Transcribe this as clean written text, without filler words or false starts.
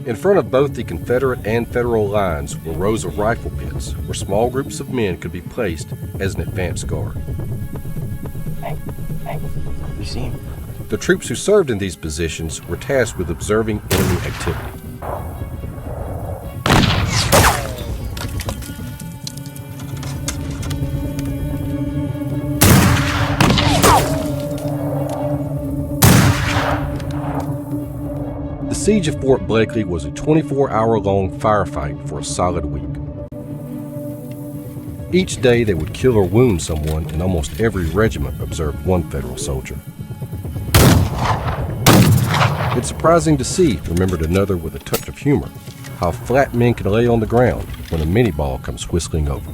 In front of both the Confederate and Federal lines were rows of rifle pits where small groups of men could be placed as an advance guard. Hey, you see him? The troops who served in these positions were tasked with observing enemy activity. The siege of Fort Blakeley was a 24-hour-long firefight for a solid week. Each day they would kill or wound someone, and almost every regiment observed one Federal soldier. It's surprising to see, remembered another with a touch of humor, how flat men can lay on the ground when a mini ball comes whistling over.